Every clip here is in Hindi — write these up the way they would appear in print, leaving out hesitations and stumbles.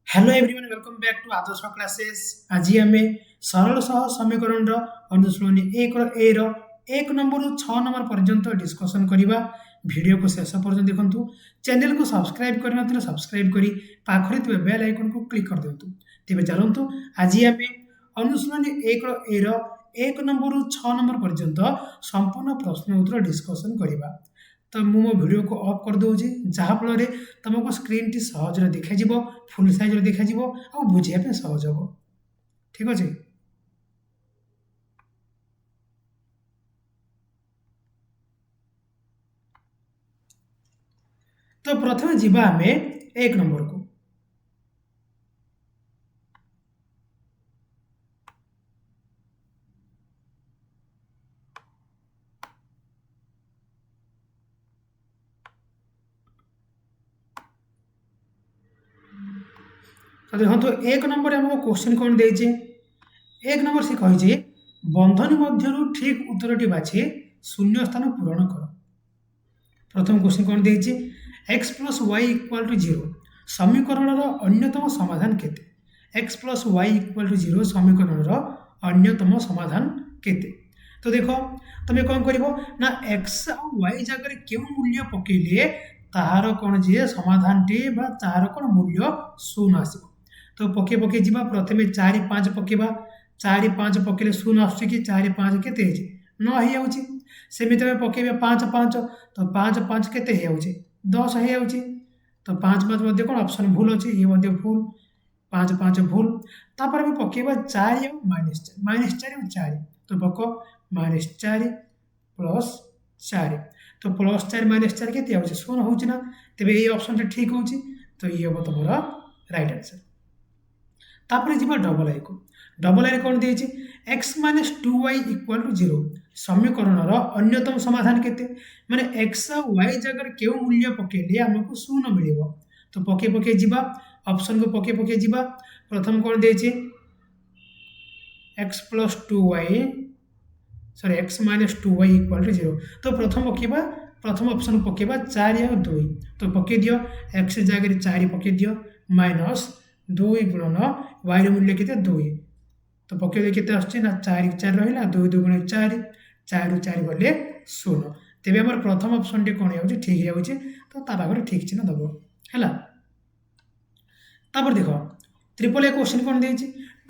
Hello everyone welcome back to Adarsh classes. आज आम सरल सह समीकरण अनुशीलनी एक नंबर रु 6 नंबर पर्यंत डिस्कसन करवा। वीडियो को शेष पर्यंत देखु। चैनल को सब्सक्राइब करना सब्सक्राइब करी पाखरे थे बेल आइकन को क्लिक कर दिंतु। तेज चलतु आज आम अनुशीलनी एक नंबर रु 6 नंबर पर्यंत संपूर्ण प्रश्न उत्तर डिस्कसन करवा। तो मु मो वीडियो को ऑफ कर दूँ जहाँफल तुमको स्क्रीन टी सहज देखा फुल साइज देखा आ बुझापे सहज हम। ठीक अच्छे। तो प्रथम जीवा आम एक नंबर को। तो देखो तो एक नंबर आमको क्वेश्चन कौन दे एक नंबर से कही बंधन मध्य ठीक उत्तर बाछी शून्य स्थान पूरण कर। प्रथम क्वेश्चन कौन दे x plus y equal to 0 समीकरण अन्यतम समाधान केते। X plus y equal to 0 समीकरण अन्यतम समाधान केते। तो देख तुम कौन कर ना एक्स वाई जगह क्यों मूल्य पकेले ताहार कौन जे समाधान टी ताहार कौन मूल्य शून्य आस। तो पके पके जी प्रथम 4 5 पकेबा 4 5 पकेले शून्य आस कि 4 5 के 9 हो सेमती पकेबे 5 5 तो 5 5 के 10 हो। तो 5 5 कौन ऑप्शन भूल अच्छे ये भूल 5 5 भूल। तापर भी पकेबा 4 -4 4 तो पक -4 प्लस 4 तो प्लस 4 -4 के शून्य हो ना। तेज ये ऑप्शन ठीक हो तो ये हम तुम राइट आंसर। तापर जी डबल आई को डबल आई कौन दे x minus 2y equal to 0 समीकरण अन्यतम समाधान केते माने एक्स वाई जगह क्यों मूल्य पकेले आमको शून्य मिल। तो पके पके जीवा ऑप्शन को पके पके जीवा। प्रथम कौन दे x plus 2y sorry x minus 2y equal to 0 तो प्रथम पकेबा प्रथम ऑप्शन पकेबा 4 और 2 तो पके दियो एक्स जगह 4 पके दियो माइनस 2 गुणन वाई मूल्य के 2 तो पकेबे के 4 4 रहा 2 2 गुण 4 4 रु 4 गले 0 तेज आम प्रथम ऑप्शन टी कौन हो ठीक हो तो पाखे ठीक चिन्ह दब है। तापर देख ट्रिपल ए क्वेश्चन कौन दे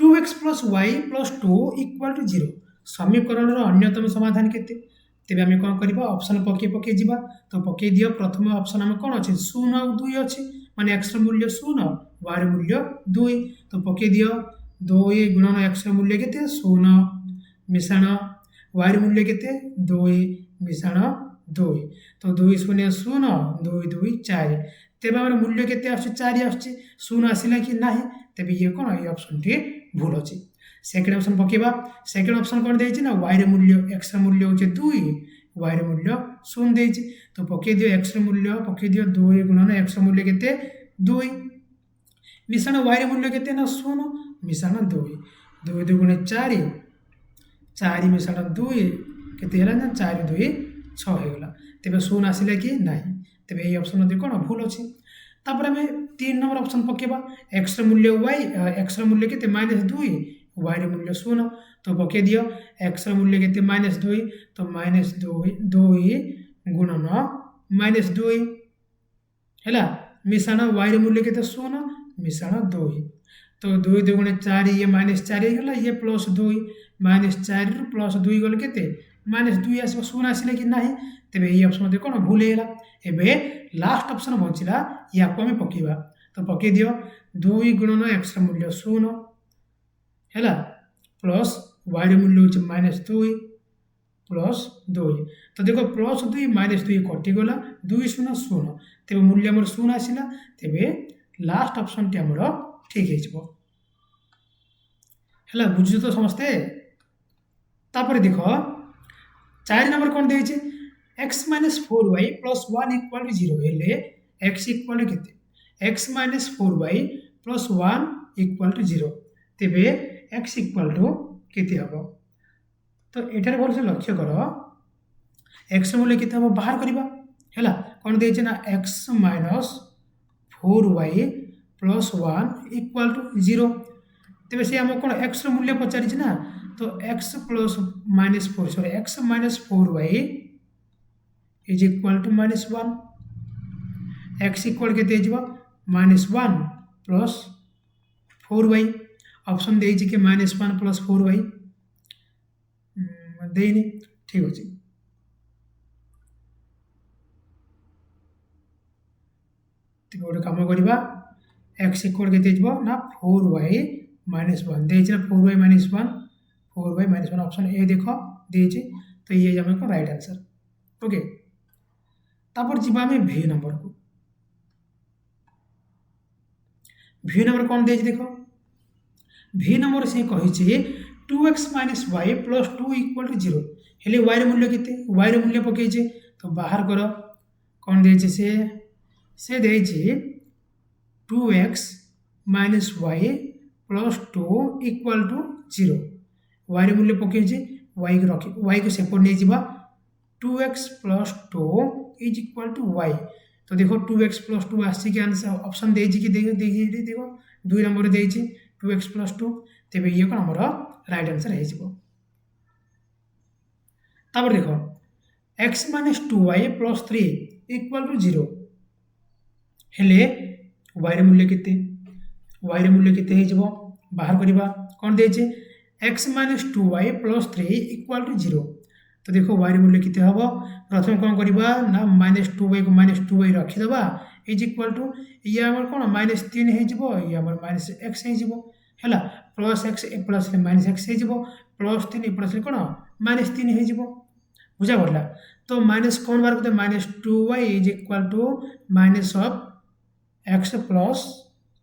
2x plus y plus 2 equal to 0 समीकरण अन्यतम समाधान केते। तेज आम कौन करवा ऑप्शन पके पके जी तो पके दियो प्रथम ऑप्शन आम कौन अच्छे 0 और 2 अच्छे माने एक्स मूल्य 0 वाई मूल्य 2 तो पके दियो 2 गुणन एक्स मूल्य के 0 मिश्रण वाई मूल्य के 2 मिश्रण 2 तो 2 शून्य 0 2 2 4 तेज आम मूल्य के 4 आसना आसला कि ना तेज ये कौन ये ऑप्शन टी भूल अच्छे। सेकेंड ऑप्शन पकेबा सेकेंड ऑप्शन कौन दे ना वाई मूल्य एक्स मूल्य हो 2 वाई मूल्य 0 दे तो पके दियो एक्स मूल्य पके दियो 2 गुणन एक्स मूल्य के 2 मिश्रण वाई मूल्य के 0 मिश्रण 2 2 2 गुण 4 4 मिश्रण 2 के 4 2 6 होगा तेज 0 आसला कि ना तेज ये ऑप्शन कौन भूल अच्छे। तापर आम 3 नंबर ऑप्शन पकेबा एक्स मूल्य वाई एक्स मूल्य के -2 वाई मूल्य 0 तो पके दियो एक्स मूल्य के -2 तो -2 गुणन -2 है मिश्रण वाई मूल्य के 0 मिश्रण 2 तो 2 2 गुण 4 ये -4 होगा ये प्लस 2 -4 प्लस 2 गल के -2 आस 0 आसला कि ना तेज ये ऑप्शन कौन भूल है। एवं लास्ट ऑप्शन बचला या आम पकेबा तो पके दियो 2 गुणन एक्स मूल्य 0 है प्लस वाई मूल्य हो -2 प्लस 2 तो देखो प्लस 2 -2 कटिगला 2 0 0 तेज मूल्य आम 0 आसला तेज लास्ट ऑप्शन टी आम ठीक है बुझ तो समस्ते। तापर देख 4 नंबर कौन दे x -4y plus 1 equal to 0 हेले एक्स इक्वाल के x -4y plus 1 equal to 0 तेरे एक्स इक्वाल टू केते हम। तो एठार भल से लक्ष्य कर एक्स मूल्य केते हम बाहर करवा है कौन दे ना x -4y plus 1 equal to 0 तेज से आम कौन एक्स मूल्य पचारि ना तो x plus -4 sorry x -4y is equal to -1 x equal के -1 प्लस 4y ऑप्शन दे कि -1 प्लस 4y देनी ठीक अच्छे तो गोटे कम करवा एक्स इक्वल के ना 4y -1 they 4y -1 4y -1 option A देख दे तो ये आम राइट आंसर ओके तापर जी आम भी नंबर को भी नंबर कौन दे देख भी नंबर से कही 2x - y + 2 = 0 हेले y मूल्य केते y मूल्य पकईचे तो बाहर कर कौन दे से दे 2x - y + 2 = 0 y मूल्य पकईचे y को रखी y को सेपट नहीं जा 2x + 2 = y तो देखो 2x + 2 आसी के आंसर ऑप्शन दे कि देखो 2 नंबर दे 2x + 2 तेरे ये कौन हमारा राइट आंसर हो तापर देखो x - 2y + 3 = 0 हेले y मूल्य केते y मूल्य केते हो बाहर करवा कौन दे x - 2y + 3 = 0 तो देखो y मूल्य केते हम प्रथम कौन करवा ना -2y को -2y रखीदे इज इक्वाल टू ये आम कौन -3 हो ये आम -x है प्लस एक्स प्लस -x हो प्लस 3 प्लस कौन -3 हो बुझा पड़ा तो माइनस कौन बाहर करते -2y is equal to -x +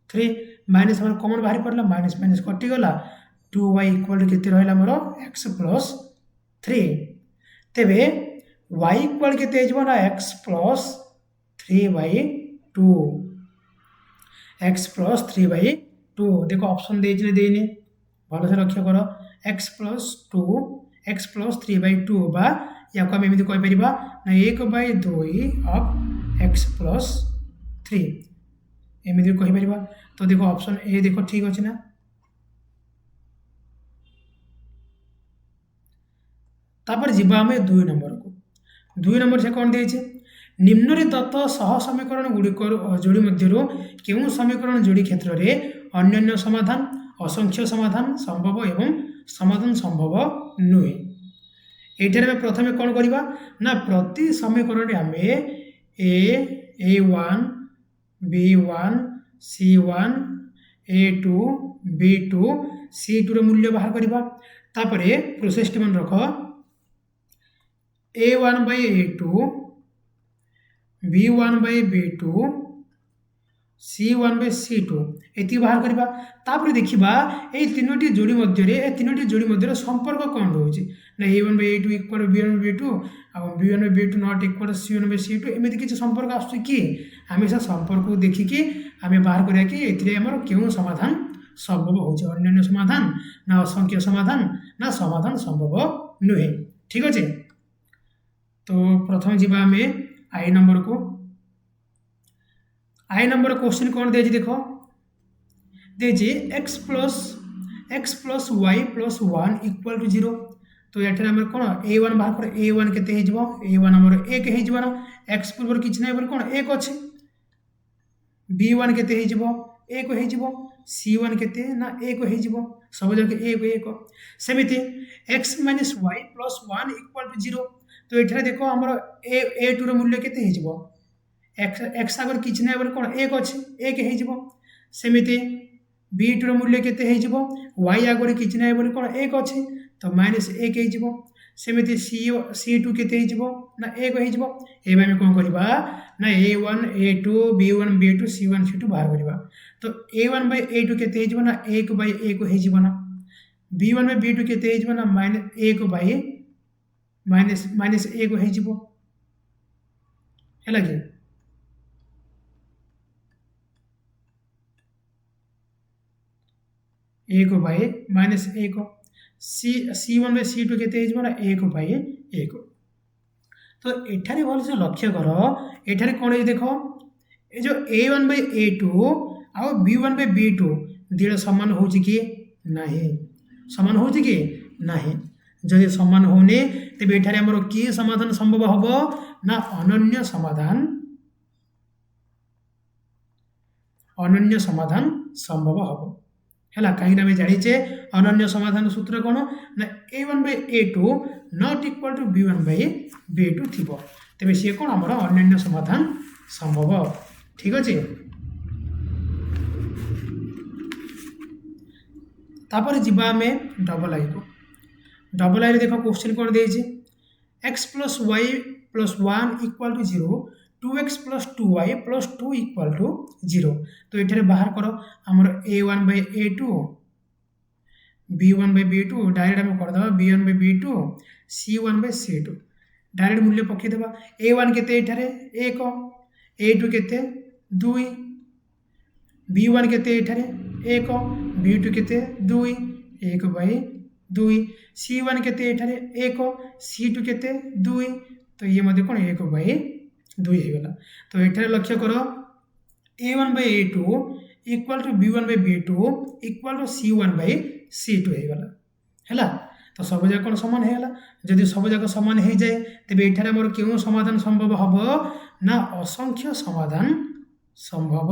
3 minus हमारे कॉमन बाहर पड़ा माइनस माइनस कटिगला 2y इक्वाल टू के रहा मोर x + 3 तेबे y इक्वाल के ना x + 3/2 x + 3/2 देखो ऑप्शन देने भल से लक्ष्य कर x + 2 x + 3/2 बा या को आम एमती कहीपर ना 1/2 ऑफ x + 3 एमती कहीपर तो देखो ऑप्शन ए देखो ठीक अच्छे ना तापर जीवा आम 2 नंबर को 2 नंबर से कौन दे निम्न दत्त सह समीकरण गुड़िक जोड़ी मध्य क्यों समीकरण जोड़ी क्षेत्र में अन्य समाधान असंख्य समाधान संभव एवं समाधान संभव नुहे ये प्रथम कौन करवा ना प्रति समीकरण आम a1 b1 c1 a2 b2 c2 मूल्य बाहर करवा तापरे प्रोसेस टी मन रख a1/a2 b1/b2 c1/c2 ये बाहर करवा तापर देखा ये तीनोटी जोड़ी मध्य तीनोटी जोड़ी मध्य संपर्क कौन रोचे ना a1/a2 = b1/b2 और b1/b2 नॉट इक्वल c1/c2 एमती किसी संपर्क आसुची कि आम से संपर्क को देखिकी आम बाहर करा कि ये क्यों समाधान संभव हो अन्य समाधान ना असंख्य समाधान ना समाधान संभव नुहे ठीक अच्छे तो प्रथम जीवा आम आई नंबर को आई नंबर क्वेश्चन कौन दे देखो दे x + y + 1 = 0 तो ये आम कौन a1 बाहर कर a1 के a1 आम 1 हो x पूर्व कि ना कौन 1 अच्छे b1 के 1 हो c1 के ना 1 हो सब जगह 1 सेमती x - y + 1 = 0 तो ये देखो आम a2 मूल्य के एक्स आगर कि ना कौन 1 अच्छे 1 हो सेमती b2 मूल्य के y आगे कि ना कौन 1 अच्छे तो -1 हो सेमती c2 के ना 1 हो एवं कौन करवा ना a1 a2 b1 b2 c1 c2 बाहर करवा तो a1/a2 के ना 1/1 हो b1/b2 के ना -1/-1 हो कि -1 c1/c2 के ना 1/1 तो एठारे भल से लक्ष्य कर एठारे कौन है देखो ये जो a1/a2 आउ b1/b2 दुईटा सामान हो कि नहीं सामान हो कि नहीं जदि सामान होने तेज एठारे आमर कि समाधान संभव हम ना अनन्य समाधान संभव हम है कहीं आम जाचे अनन्य समाधान सूत्र कौन ना a1/a2 not equal to b1/b2 थी तेज सी कौन आमर अनन्य समाधान संभव ठीक अच्छे तापर जीवा आम डबल आई को डबल आई देख क्वेश्चन कौन देती x + y + 1 equal to 0 2x + 2y + 2 equal to 0 तो ये बाहर कर आमर a1/a2 b1/b2 डायरेक्ट आम करदे b1/b2 c1/c2 डायरेक्ट मूल्य पकईदे a1 के 1 a2 के 2 b1 के 1 b2 के 2 1/2 c1 के 1 c2 के 2 तो ये मध्य कौन 1/2 होगा तो ये लक्ष्य कर a1/a2 equal to b1/b2 equal to c1/c2 होगा है तो सब जाक कौन सामान होगा जदि सब जाक सामान हो जाए तेज ये आमर क्यों समाधान संभव हम ना असंख्य समाधान संभव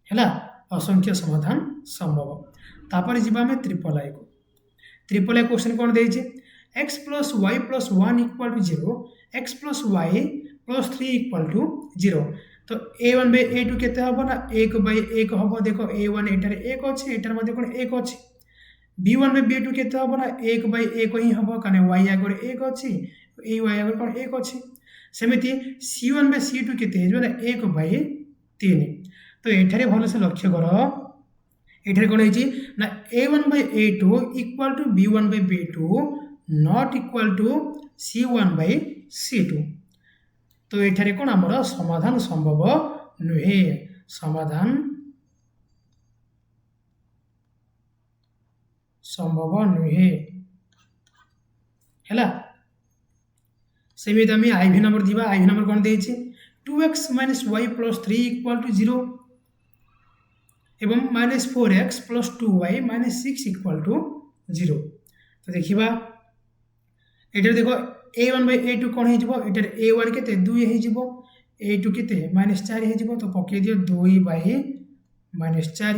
है असंख्य समाधान संभव तापर जीवा आम ट्रिपल आई को ट्रिपल आई क्वेश्चन कौन देती x + y + 1 equal to 0 x + y + 3 equal to 0 तो a1/a2 के हम ना 1/1 हम देख a1 एटार 1 अच्छे एटार मध्य कौन 1 अच्छे b1/b2 के हम ना 1/1 ही हम कारण y आगे 1 अच्छी y आगे कौन 1 अच्छे सेमती c1/c2 के 1/3 तो ये भल से लक्ष्य कर ये कौन है a1/a2 equal to b1/b2 not equal to c1/c2 तो ये कौन आमर समाधान संभव नुहे समाधान संभव नुहे है सेमती आम आईवी नंबर दिवा आईवी नंबर कौन देती 2x - y + 3 इक्वल टू 0 एवं -4x + 2y - 6 इक्वल टू 0 तो देखा ये देख a1/a2 कौन हो a1 के 2 हो a2 के -4 हो तो पकई दियो 2/-4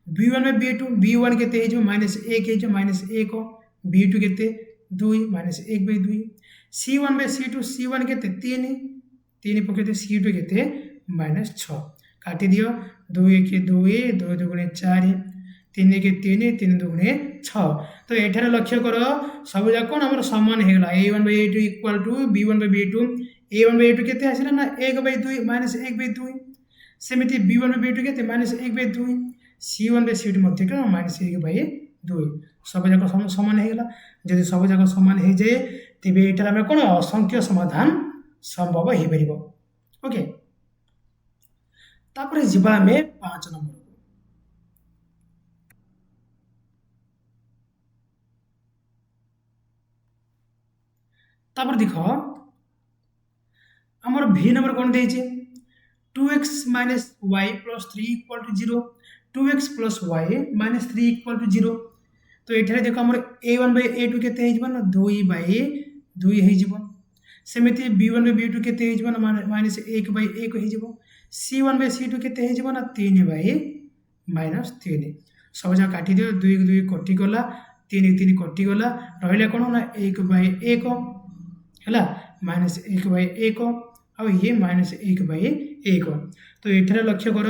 b1/b2 b1 के -1 -1 b2 के 2 -1/2 c1/c2 c1 के 3 पकई दियो c2 के -6 काटी दियो 2 के 2 2 2 4 3 के 3 3 2 6 तो ये लक्ष्य कर सब जाक कौन आम सामान होगा a1/a2 equal to b1/b2 a1/a2 के आसला ना 1/2 -1/2 सेमती b1/b2 के -1/2 c1/c2 मध्य -1/2 सब जाक सामान होगा जब सब जाक सामान हो जाए तेज ये आम कौन असंख्य समाधान संभव हो पार ओके तापर जीवा आम 5 नंबर तापर देख आमर v नंबर कौन देती 2x - y + 3 equal to 0 2x + y - 3 equal to 0 तो ये देख आम a1/a2 के ना 2/2 हो सेमती b1/b2 के -1/1 हो c1/c2 के ना 3/-3 सब जगह काटी दियो 2 2 कटिगला 3 3 कटिगला रहा कौन ना 1/1 है -1/1 और ये -1/1 तो ये लक्ष्य कर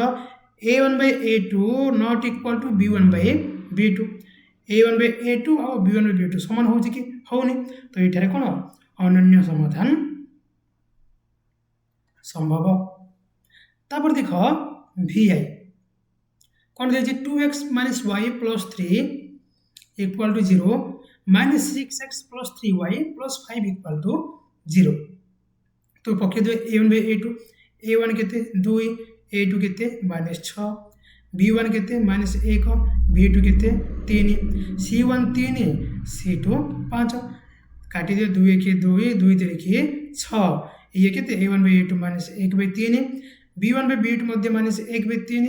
a1/a2 not equal to b1/b2 a1/a2 और b1/b2 समान हो कि होनी तो ये कौन अनन्य समाधान संभव तापर देख vi कौन दे 2x - y + 3 equal to 0 -6x + 3y + 5 equal to 0 तो पकई दे a1/a2 a1 के 2 a2 के -6 b1 के -1 b2 के 3 c1 3 c2 5 काटी दियो 2 के 2 2 3 के 6 ये के a1/a2 -1/3 B1/B2 माइनस 1/3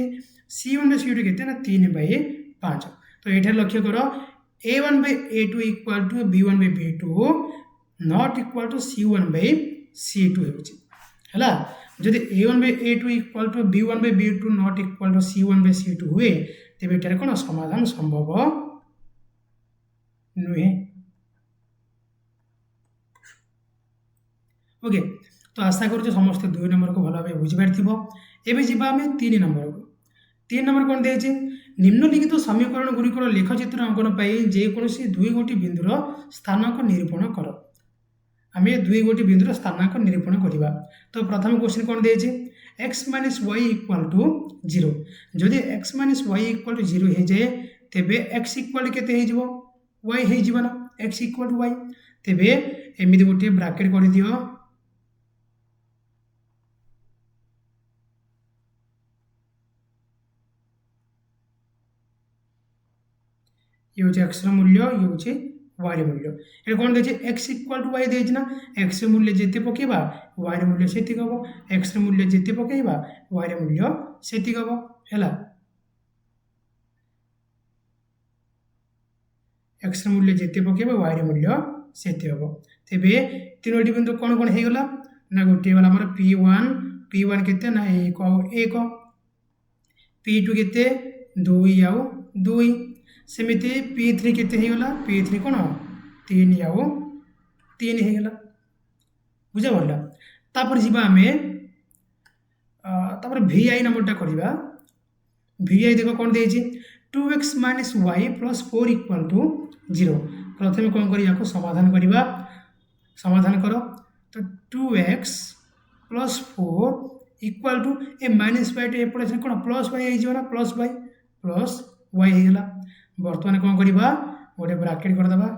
C1/C2 केते ना 3/5 तो एठार लक्ष्य कर A1/A2 equal to B1/B2 not equal to C1/C2 है जदि A1/A2 equal to B1/B2 not equal to C1/C2 हुए तेज एठार कौन समाधान संभव नुहे। ओके तो आशा करूँ समस्त 2 नंबर को भल भाव बुझीपार एवं जीवा आम 3 नंबर को 3 नंबर कौन दिए निम्नलिखित समीकरण गुड़िक लेखचित्र अंकन पर जेकोसी 2 गोटी बिंदुर स्थानांक निरूपण कर आम 2 गोटी बिंदुर स्थानांक निरूपण करवा तो प्रथम क्वेश्चन कौन दिए x minus y equal to 0 जदि x minus y equal to 0 हो जाए तेबे x इक्वाल केते हो y हो ना x इक्वाल टू y तेबे एमती गोटे ब्राकेट कर दियो ये हूँ एक्स मूल्य ये हूँ वाई मूल्य ये कौन दे एक्स इक्वाल टू वाई देना एक्स मूल्य जिते पकेबा वाई मूल्य से हम एक्स मूल्य जिते पकेबा वाई मूल्य से हम है एक्स मूल्य जिते पकेबा वाई मूल्य से हम तेरे तीनोटी बिंदु कौन कौन हो गला ना गोटे गला आम P1 केते ना 1 P2 केते 2 आउ 2 सेमती P3 केते होगा P3 कौन 3 आउ 3 होगा बुझा पड़ा तापर जीवा आम तापर VI नंबरटा करवा VI देख कौन दे 2x minus y plus 4 equal to 0 प्रथम कौन कर समाधान करवा समाधान कर तो 2x plus 4 equal to a minus y एपटे कौन प्लस वाई हो प्लस वाई होगा बर्तमान कौन करवा गोटे ब्राकेट करदे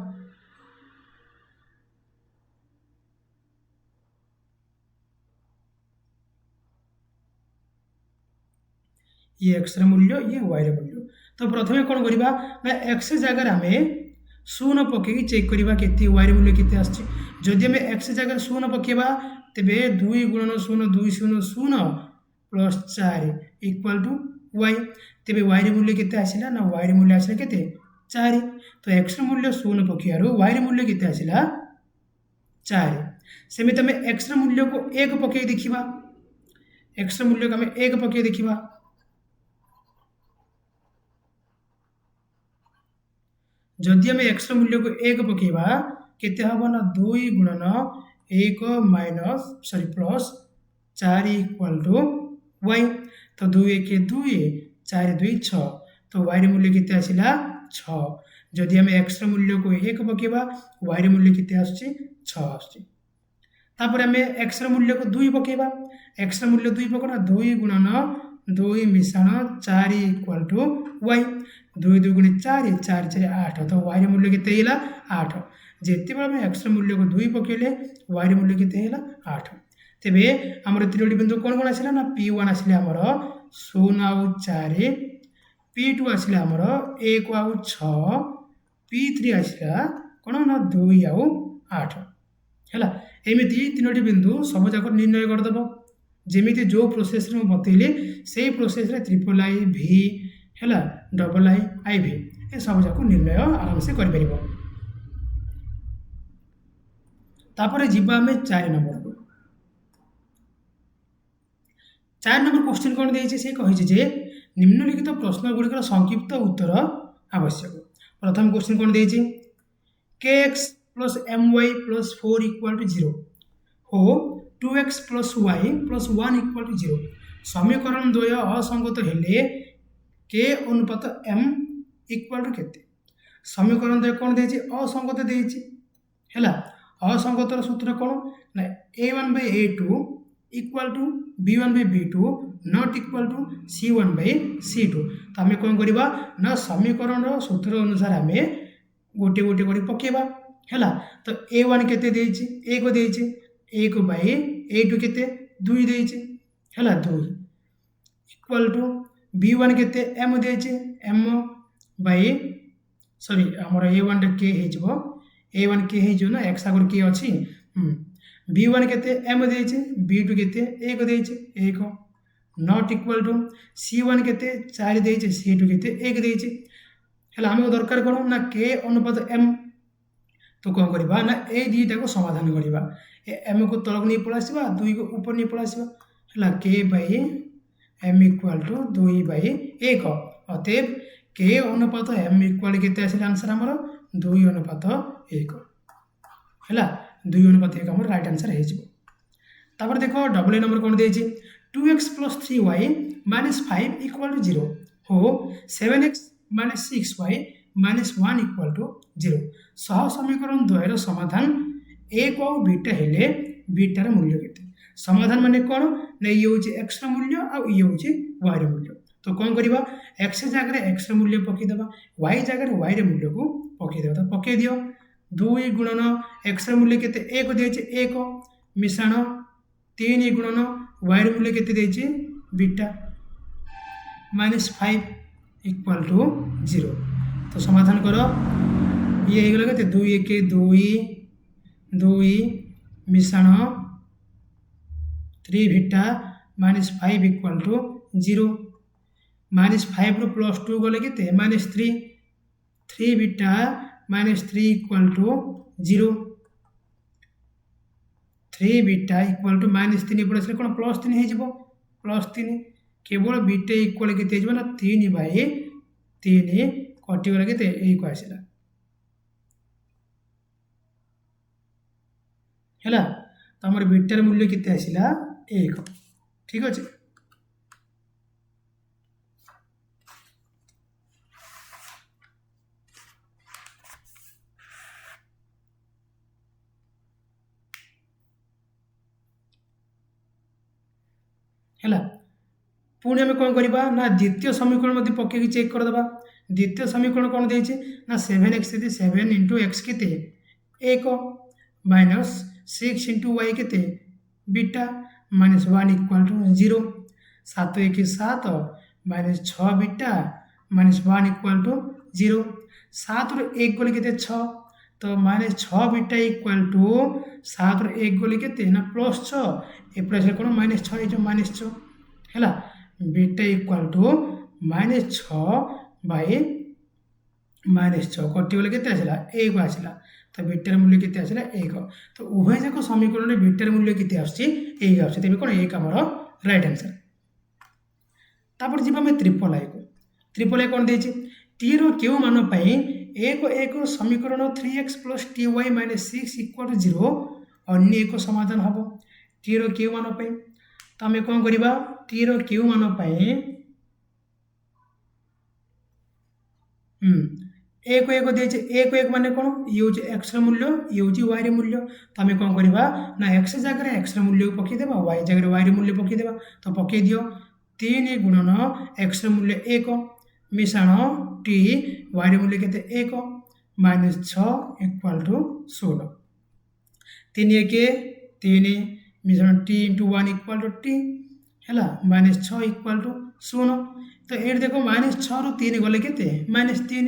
ये एक्स मूल्य ये वाई मूल्य तो प्रथम कौन करवा ना एक्स जगह आम शून्य पकई चेक करवा के वाई मूल्य केते आछि जदि आम एक्स जगह शून्य पकेबा तेबे 2 गुणन 0 2 0 0 प्लस 4 इक्वल टू वाई तेबे वाई मूल्य केते आसिला ना वाई मूल्य आसिला केते 4 तो एक्स मूल्य शून्य पकेबार वाई मूल्य केते आसिला 4 सेमिति आम एक्स मूल्य को 1 पकई देखिबा एक्स मूल्य को आम 1 पकई देखिबा जदि आम एक्स मूल्य को 1 पकेबा केते हबो ना 2 गुणन 1 minus sorry plus 4 equal to y तो 2 1 2 4 2 6 तो वाई मूल्य केते आसिला 6 जदि आम एक्स मूल्य को 1 पकेबा वाई मूल्य केते आछी 6 आछी तापर आम एक्स मूल्य को 2 पकेबा एक्स मूल्य 2 पकड़ा 2 गुणन 2 मिश्रण 4 इक्वल टू वाई 2 2 गुणे 4 4 4 8 तो वाई मूल्य केते हैला 8 जेते बेले एक्स मूल्य को 2 पकेले वाई मूल्य केते हैला 8 तेबे हमर त्रियोटी बिंदु कोन कोन आसिला ना P1 आसिले हमर 0 आउ 4 P2 आसिले हमर 1 आउ 6 P3 आसिला कोन ना 2 आउ 8 हैला एमिति तीनोटी बिंदु सब जाक निर्णय करदबो जेमिति जो प्रोसेस रे बतैले सेही प्रोसेस रे ट्रिपल आई भी हैला डबल आई भी ए सब जाक निर्णय आराम से कर परिबो तापर जीवा आम 4 नंबर को 4 नंबर क्वेश्चन कौन दे से कही निम्नलिखित प्रश्न गुड़िकर संक्षिप्त उत्तर आवश्यक प्रथम क्वेश्चन कौन दे kx plus my plus 4 equal to 0 हो 2x plus y plus 1 equal to 0 समीकरण द्वय असंगत हेले k अनुपात m इक्वल टू केते समीकरण द्वय कौन दे असंगत देला असंगतर सूत्र कौन ना a1/a2 equal to b1/b2 not equal to c1/c2 तो आम कौन करवा ना समीकरण सूत्र अनुसार आम गोटे गोटे कर पकेबा है तो a1 केते देछि 1 देछि 1/a2 केते 2 देछि है 2 इक्वल टू b1 केते m देछि m बाय सॉरी हमर a1 के हेजबो a1 के हेजो ना x आगर के अछि b1 केते m देछि b2 केते 1 देछि 1 नॉट इक्वल टू C1 केते 4 देइचे C2 केते 1 देइचे हला हमको दरकार कोन ना K अनुपात M तो कौन करबा ना ए दुईटा को समाधान करबा M को तलक नहीं पळासिबा 2 को ऊपर नहीं पळासिबा हला K by M equal to 2 by 1 अतएव K अनुपात M इक्वल केते आसिल आंसर हमर 2 अनुपात 1 हला 2 अनुपात 1 हमर राइट आंसर हे जिवो तापर देखो डबल ए नंबर कोन देछि 2x + 3y - 5 = 0 हो 7x - 6y - 1 = 0 सह समीकरण द्वयर समाधान एक और बीटा हेले बीटार मूल्य केते समाधान माने कोन नै ये होछि x र मूल्य आ ये होछि y र मूल्य तो कोन करिबा x जगह रे x र मूल्य पके देबा y जगह रे y र मूल्य को पके देबा तो पके दियो 2 गुणन x र मूल्य केते 1 देछि 1 मिश्रण 3 गुणन y र मूल्य केते देछि बीटा -5 = 0 तो समाधान करो ये हे गेल केते 2 1 2 मिश्रण 3 बीटा -5 = 0 -5 रो +2 गले केते -3 3 बीटा -3 = 0 3 बीटा इक्वल टू -3 पड़े से कोन +3 हे जिवो +3 केवल बीटा इक्वल केते हे जिवो ना 3 बाय 3 कटि गला केते 1 आसिला हैला तो हमर बीटार मूल्य केते आसिला 1 ठीक अछि हैला पुणी आम कौन करवा ना द्वितीय समीकरण पकई चेक करदे द्वितीय समीकरण कौन देचे ना 7x 7 × x के 1 माइनस 6 × y के बीटा -1 = 0 7 1 7 -6 बीटा -1 = 0 7 रो 1 गले के 6 तो -6 बीटा इक्वल टू 7 रो 1 गले के ना +6 एप्लाय से कोन -6 जो -6 हैला बीटा इक्वल टू -6 बाय -6 कटि गले केते आसिला 1 आसिला तो बीटार मूल्य केते आसिला 1 तो उभय जाक समीकरण रे बीटार मूल्य केते आछि 1 आछि तेबे कोन 1 हमर राइट आंसर तापर जिबा में ट्रिपल आई कोन देछि t रो केउ मान पई 1 समीकरण 3x + ty - 6 = 0 अन्य एक समाधान हबो t रो केउ मान पई तो आम कौन करवा टी रो क्यू मान 1 1 देचे 1 1 माने कौन ये हूँ एक्स मूल्य ये हूँ वाई रे मूल्य तो आम कौन करवा ना एक्स जगह एक्स मूल्य को पकईदेवा वाई जगह वाई रे मूल्य पकईदेवा तो पकई दियो 3 गुणन एक्स मूल्य 1 मिश्रण टी वाई रे मूल्य केते 1 -6 = 16 3 1 3 मिश्रण t × 1 = t हैला -6 = 0 तो ये देखो -6 रो 3 गले केते -3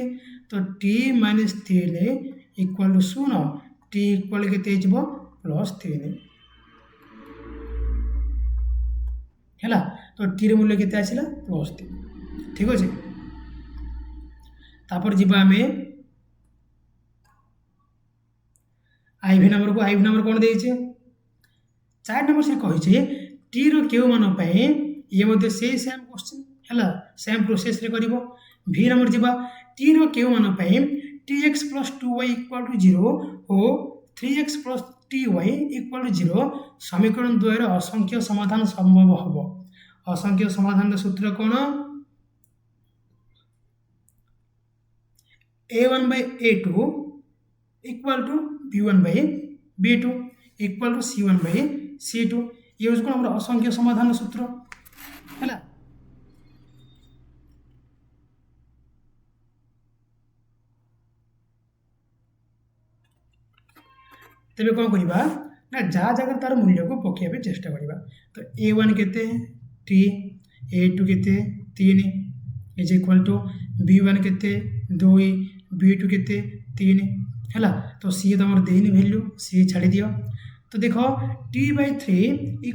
तो t - 3 = 0 t इक्वल केते जिवो +3 हैला तो t रो मूल्य केते आसिला +3 ठीक अछि तापर जिबा हमें आईवी नंबर कोन देइछे 4 नंबर से कही टी रो केउ मान पई ये मध्य से सेम क्वेश्चन हैला सेम प्रोसेस रे करिवो भी नंबर जिबा टी रो केउ मान पई tx + 2y = 0 ओ 3x + ty = 0 समीकरण द्वयर असंख्य समाधान संभव हबो असंख्य समाधान सूत्र कोन a1/a2 = b1/b2 = c1/c2 ये उसको हमरा असंख्य समाधान सूत्र हैला तेबे कोन करिबा ना जा जगह तार मूल्य को पकेबे चेष्टा करिबा तो a1 केते t a2 केते 3 = b1 केते 2 b2 केते 3 हैला तो c तमर देनी वैल्यू c छाडी दियो तो देखो t/3 =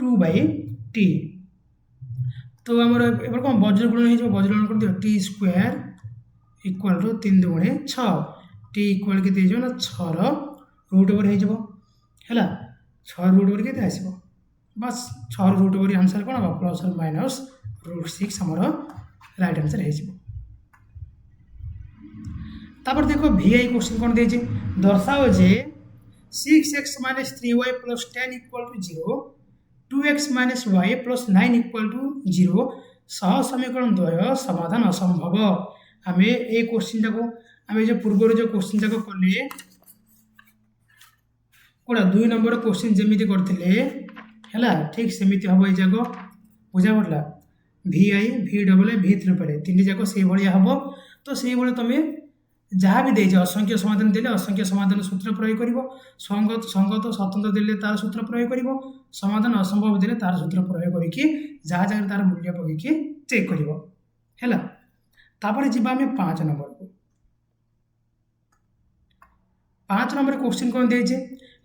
2/t तो आमर एबार कौन वज्र गुणन हो वज्र गुणन कर दियो टी स्क्वायर इक्वाल टू 3 दुणे 6 टी इक्वाल के ना 6 रूट ओवर हो है 6 रूट ओवर के आसो बस 6 रूट ओवर आंसर कौन हम प्लस और माइनस √6 आमर राइट आंसर हो देखो VI क्वेश्चन कौन दे दर्शाओ जे 6x minus 3y plus 10 equal to 0 2x minus y plus 9 equal to 0 सह समीकरण द्वय समाधान असंभव आम ये क्वेश्चन टाक आम जो पूर्व जो क्वेश्चन जाक कले कौड़ा 2 नंबर क्वेश्चन जमी करते है ठीक सेमती हम ये जाक बुझा पड़ा VI VAA V3 तीन जाक से भाया हम तो से तुम्हें जहाँ भी देखे असंख्य समाधान देले असंख्य समाधान सूत्र प्रयोग कर संगत संगत स्वतंत्र देले तार सूत्र प्रयोग कर समाधान असंभव देले तार सूत्र प्रयोग करके जहाँ जगह तार मूल्य पकईकि चेक कर तापर जी आम 5 नंबर को 5 नंबर क्वेश्चन कौन दे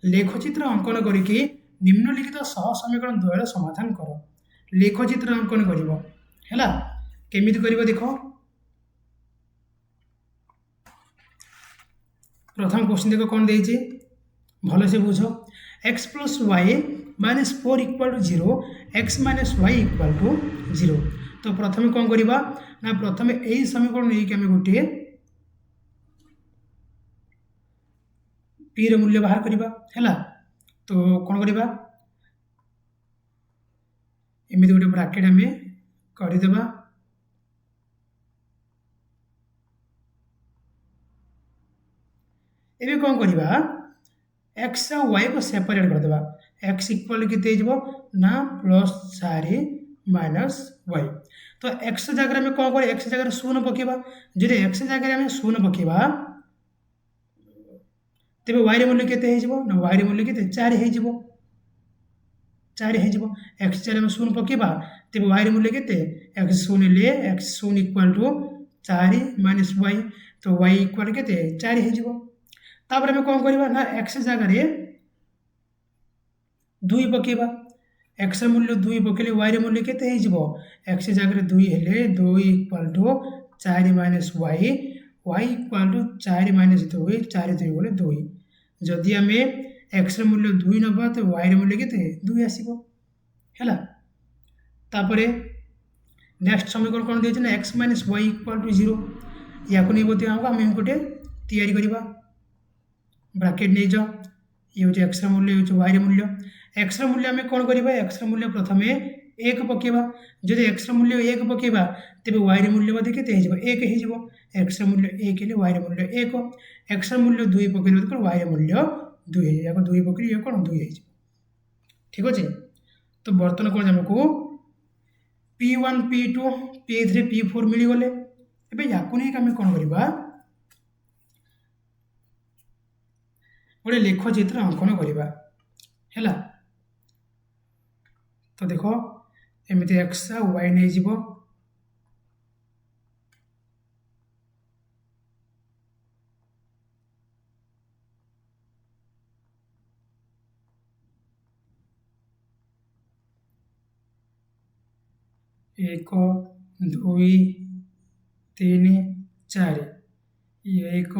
लेखचित्र अंकन करके निम्नलिखित सह समीकरण द्वयर समाधान कर लेखचित्र अंकन कर केमिति कर देख प्रथम क्वेश्चन देख कौन दे भल से बुझ x plus y minus 4 equal to 0 x minus y equal to 0 तो प्रथम कौन करवा ना प्रथम यही समीकरण नहीं आम गोटे p मूल्य बाहर करवा है तो कौन करवा एमती गोटे ब्राकेट आम करदेबा एबे कौन करवा एक्स और वाई को सेपरेट करदेबा एक्स इक्वल के ना प्लस 4 माइनस वाई तो एक्स जगह में कौन कर एक्स जगह शून्य पकेबा जो एक्स जगह में शून्य पकेबा तेज वाई मूल्य के ना वाई मूल्य के 4 हो 4 हो एक्स जगह में शून्य पकेबा तेज वाई मूल्य के एक्स शून्य ले एक्स शून्य इक्वल टू 4 माइनस वाई तो वाई इक्वल के 4 हो तापर आम कौन करवा ना एक्स जगह 2 पकेबा एक्स मूल्य 2 पकेले वाई मूल्य के एक्स जगह 2 हेले 2 equal to 4 minus y y equal to 4 minus 2 4 2 बोले 2 जदि आम एक्स मूल्य 2 नवा तो वाई मूल्य के 2 आसो है नेक्स्ट समीकरण कौन दे ना x minus y equal to 0 या नहीं आम गोटे तैयारी करवा ब्राकेट नहीं जाओ ये हूँ एक्स मूल्य हूँ वाई मूल्य एक्स मूल्य आम कौन करवा एक्स मूल्य प्रथम 1 पकेबा जब एक्स मूल्य 1 पकेबा तेज वाई मूल्य के 1 हो एक्स मूल्य 1 हेल्ले वाई मूल्य 1 एक्स मूल्य 2 पकेबा वाई मूल्य 2 या 2 पकड़ ये कौन 2 हो ठीक अच्छे तो बर्तमान कौन आमको P1 P2 P3 P4 मिलगले एवं या आम कौन करवा गोटे लेखचित्र अंकन करवा है तो देख एमती एक्स वाई नहीं जीव एक 2 3 4 1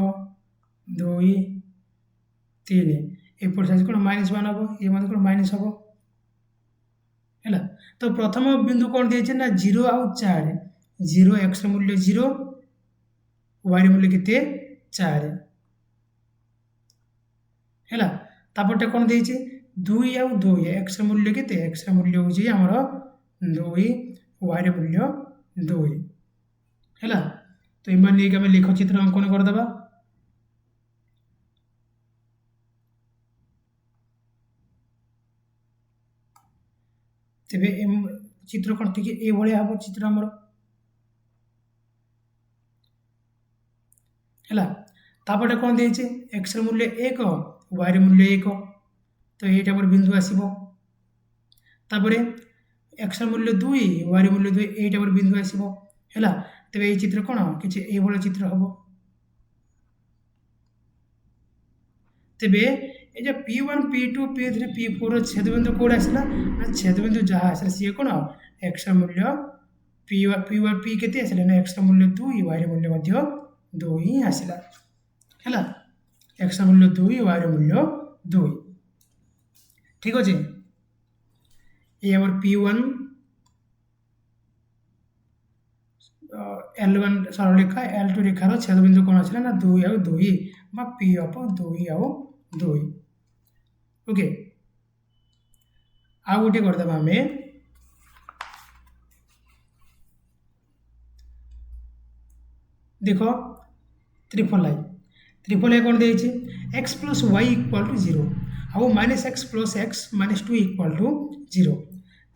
2 3 एपट साइज कौन -1 हम ये मतलब कौन माइनस हम है तो प्रथम बिंदु कौन दिए ना 0 आउ 4 0 एक्स मूल्य 0 वाई मूल्य के 4 है तापटे कौन दिए 2 आउ 2 एक्स मूल्य के एक्स मूल्य हूँ आमर 2 वाई मूल्य 2 है तो इमान नहीं आम लेखचित्र अंकन करदे तेरे चित्र कौन थी ये हम चित्र आमर है तापटे कौन दिए एक्स मूल्य 1 वाई मूल्य 1 तो ये बिंदु आसो एक्स मूल्य 2 वाई मूल्य 2 ये बिंदु आसो है तेरे ये चित्र कौन कि ये चित्र हम तेरे ये P1 P2 P3 P4 छेदबिंदु कौन आसला छेदबिंदु जहाँ आसला सी कौन एक्स मूल्य पी केते आसिला ना एक्स मूल्य 2 y मूल्य मध्य 2 ही आसिला हैला एक्स मूल्य 2 y मूल्य 2 ठीक अछि ये हमर p1 L1 सरलरेखा L2 रेखार छेदबिंदु कोण आसिला ना 2 और 2 बा p ऑफ 2 और 2 ओके आ गोटे करदेबा हमें देख त्रिफल आई कौन दे x plus y equal to 0 आउ minus x plus x minus 2 equal to 0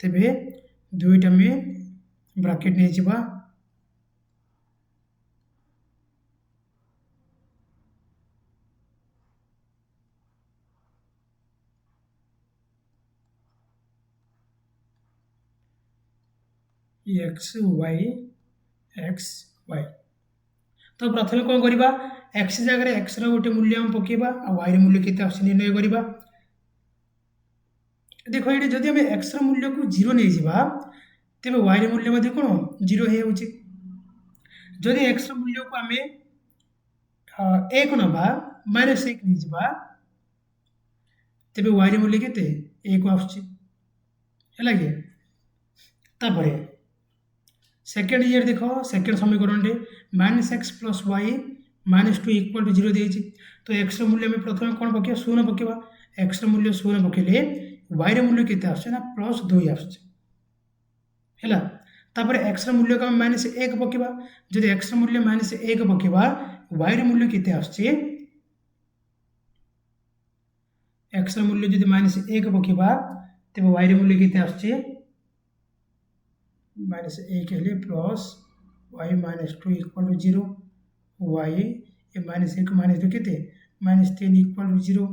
तेबे दुईटा में ब्रैकेट नहीं जावा एक्स वाई तो प्रथम कौन करवा एक्स जगह एक्स रोटे मूल्य हम पकेबा आ वाई मूल्य केते आछे निर्णय करवा देखो ये जदि हम एक्स मूल्य को 0 नहीं जावा तेबे वाई मूल्य मध्ये कोन 0 हे होउची जदि एक्स मूल्य को आमे 1 नबा माइनस 1 नहीं जावा तेबे वाई मूल्य केते 1 आछी हैला के तापरे सेकेंड ईयर देख सेकेंड समीकरण रे minus x plus y minus 2 equal to 0 देइछि तो एक्स मूल्य में प्रथम कौन पकेबा शून्य पकेबा एक्स मूल्य शून्य पकेले वाई मूल्य केते आछे ना प्लस 2 आछे हैला तापर एक्स मूल्य को माइनस 1 पकेबा जदि एक्स मूल्य माइनस 1 पकेबा वाई मूल्य केते आछे एक्स मूल्य जदि माइनस 1 पकेबा तबे वाई मूल्य केते आछे माइनस 1 हेले plus y minus 2 equal to 0 y ये माइनस 1 माइनस 2 केते माइनस 3 इक्वल टू 0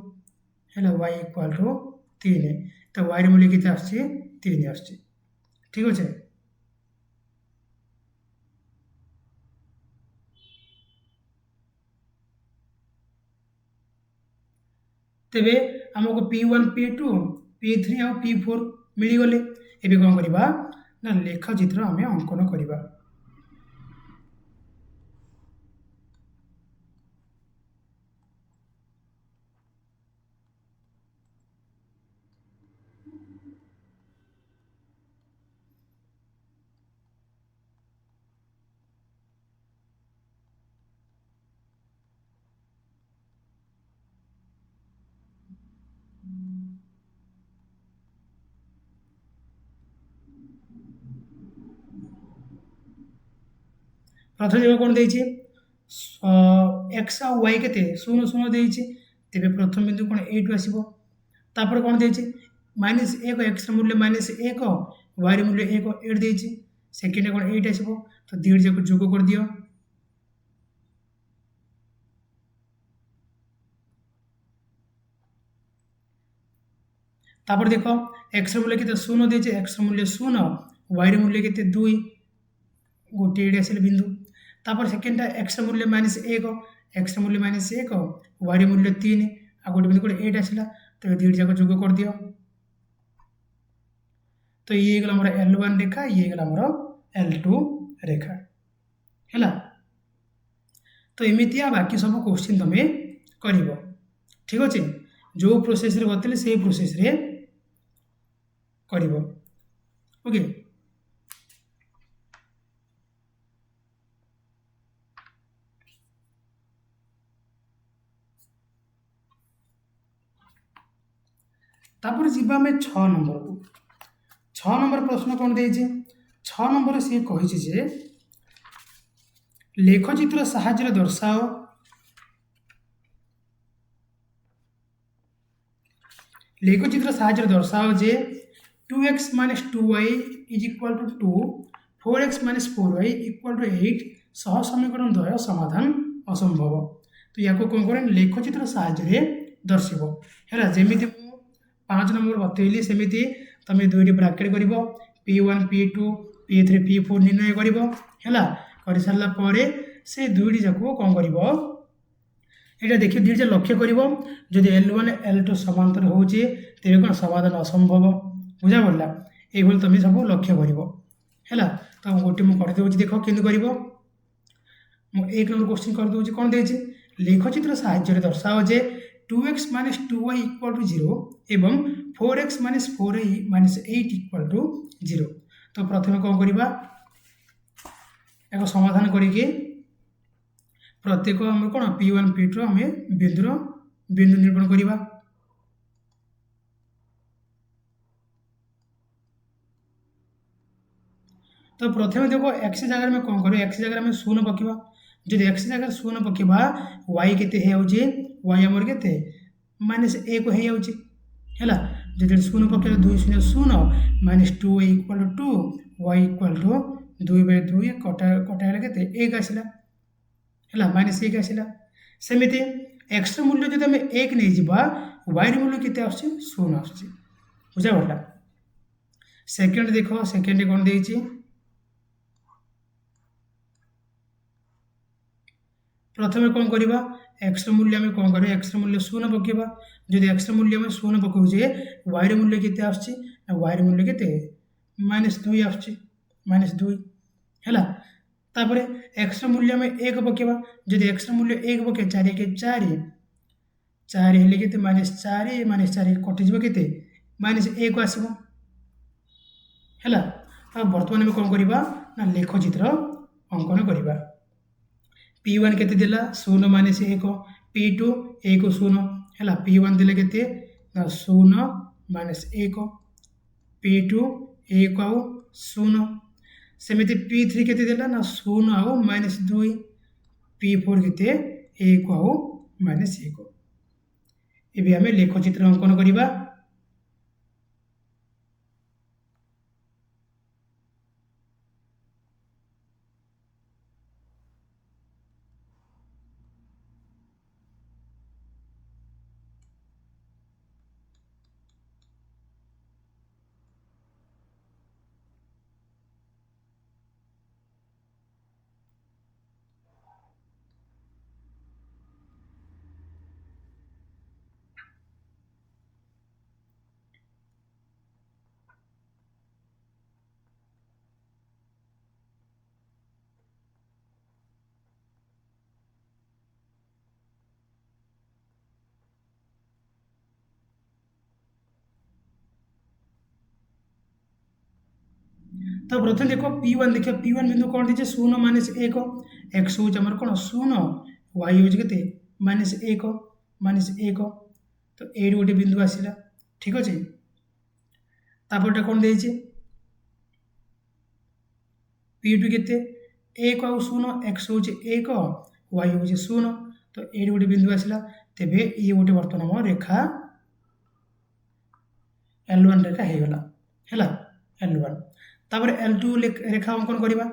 हेला वाई इक्वल टू 3 तो वाई मूल्य केते आछे 3 आछे ठीक अछि तेबे हमको p1 p2 p3 और p4 मिली गले एबे कोन करबा ना लेखा चित्र आम अंकन करवा प्रथम जगह कौन देइछि एक्स आ वाई केते 0 0 देइछि तेबे प्रथम बिंदु कोन 8 आसीबो तापर कोन देइछि माइनस 1 एक्स मूल्य माइनस 1 वाई मूल्य 1 8 देइछि सेकेंड कोन 8 आसीबो तो दुई जक जोग कर दियो तापर देखो एक्स मूल्य केते 0 देइछि एक्स मूल्य 0 वाई मूल्य केते 2 गोटे एडे आसिले बिंदु तापर सेकेंड एक्स मूल्य माइनस 1 एक्स मूल्य माइनस 1 वाई मूल्य 3 आ गोटे बिंदु कोटे 8 आसिला तो दुई जक जोग कर दियो तो ये गला हमर L1 रेखा ये गला हमर L2 रेखा हैला तो एमितिया बाकी सब क्वेश्चन तमे करिवो ठीक अछि जो प्रोसेस रे बतले से प्रोसेस रे करिवो ओके तापर जीवा में 6 नंबर को 6 नंबर प्रश्न कौन दे 6 नंबर सी कही जे लेखचित्र साहाय्य दर्शाओ लेखचित्र साहाय्य दर्शाओ जे 2x minus 2y is equal to 2 4x minus 4y equal to 8 सह समीकरण द्वय समाधान असंभव तो या को कौन करें लेखचित्र साहाय्य दर्शिब है जमी 5 नंबर बतैली सेमिति तमे दुईटी bracket करिवो p1 p2 p3 p4 निर्णय करिवो हैला कर सारला परे से दुईटी जाको कोन करिवो एटा देखि दुईटा लक्ष्य करिवो जदि L1 L2 समांतर होउची तेबे कोन समाधान असंभव बुझा पड़ला एई भल तमे सब लक्ष्य करिवो हैला तो गोटे मुझे करदे देख कि कर एक नंबर क्वेश्चन करदे कौन दे लेखचित्र साहाय्य दर्शाओ जे 2x minus 2y equal to 0 एवं 4x minus 4y minus 8 equal to 0। तो प्रथम कौन करवा एक समाधान करके प्रत्येक आम कौन P1 P2 आम बिंदु निरूपण करवा। तो प्रथम देखो x जगह में कौन कर x जगह में 0 पकड़ा जब x जगह 0 पकड़ा y के y आमर के माइनस 1 हो जाऊँगा जो 0 पकड़े 2 0 0 minus 2 equal to 2 y equal to 2/2 कटाइले के 1 आसला है माइनस 1 आसला सेमती एक्स मूल्य जो आम 1 नहीं जावा y मूल्य के 0 आस बुझा पड़ा। सेकेंड देख सेकेंड कौन दे प्रथम कौन करवा एक्स मूल्य आम कौन कर एक्स मूल्य 0 पकड़ा जब एक्स मूल्य आम 0 पकाऊे y मूल्य के y मूल्य के माइनस 2 माइनस 2 है तापर एक्स मूल्य आम 1 पकड़ा जब एक्स मूल्य 1 पके 4 के 4 4 हेल्ले के माइनस 4 कटिज के माइनस 1 आसो है। बर्तमान कौन करवा ना लेखचित्र अंकन करवा P1 के 0 माइनस 1 P2 1 0 है P1 देले के 0 माइनस 1 P2 1 आउ 0 सेमती P3 के 0 आउ माइनस 2 P4 के 1 आउ माइनस 1 ये आम लेखचित्र अंकन करवा। तो प्रथम देखो P1 देखिए P1 बिंदु कौन दीजिए 0 माइनस 1 एक्स हूँ आम कौन 0 y हूँ के माइनस 1 तो ये गोटे बिंदु आसला ठीक अच्छे तापर कौन दे P2 के 1 आउ 0 एक्स हूँ 1 y हूँ 0 तो ये गोटे बिंदु आसला तेरे ये गोटे बर्तमान रेखा L1 रेखा होगला है L1 तापर L2 रेखा अंकन करवा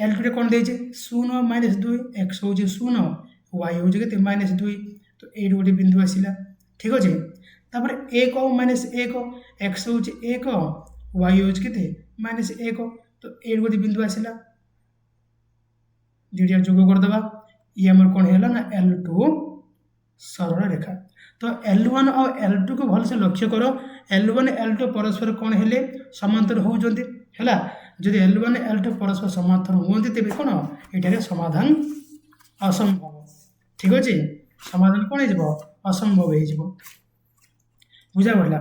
L2 रे कौन दे 0 माइनस 2 एक्स हूँ 0 y हूँ के माइनस 2 तो ये गोटे बिंदु आसला ठीक अच्छे तापर 1 आउ माइनस 1 एक्स हूँ 1 y हूँ के माइनस 1 तो ये गोटे बिंदु आसला दुईटा जोग करदे ये आम कौन है ना L2 सरल रेखा। तो L1 और L2 को भल से लक्ष्य करो L1 L2 परस्पर कौन हेले समांतर होउजंती हैला जदि L1 L2 परस्पर समांतर होंती तेबे कौन एटारे समाधान असंभव ठीक अच्छे समाधान कौन हो असंभव हो बुझा पड़ा।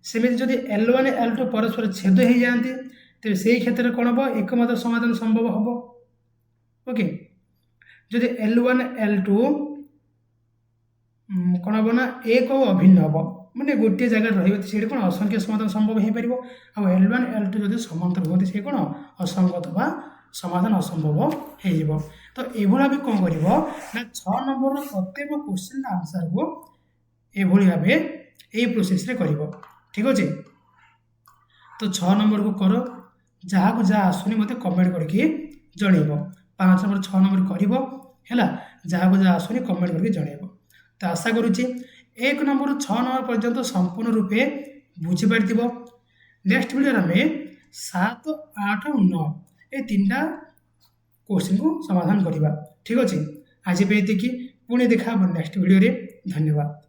सेमती जदि L1 L2 परस्पर छेद हो जाती तेरे से क्षेत्र में कौन हम एकमात्र समाधान संभव हम ओके जदि L1 L2 कौन हम ना एक अभिन्न हम माने गोटे जगह रही कौन असंख्य समाधान संभव हो पार आ L1 L2 जब समांतर होती से कौन असंगत बा समाधान असंभव हो तो यह भी कौन कर 6 नंबर प्रत्येक क्वेश्चन आंसर को यह भाव यही प्रोसेस रे कर ठीक अच्छे। तो 6 नंबर को कर जहाँ को जहाँ आसुनी मत कमेंट करके जनइब 5 नंबर 6 नंबर कर जहाँ को जहाँ आसुनी कमेंट करके जनइब। तो आशा करुच्ची 1 नंबर 6 नंबर पर्यंत संपूर्ण रूपे बुझीपार नेक्स्ट वीडियो आम 7 8 और 9 ये 3टा क्वेश्चन को समाधान करवा ठीक अच्छे। आज पे पुणी देखा नेक्स्ट वीडियो रे धन्यवाद।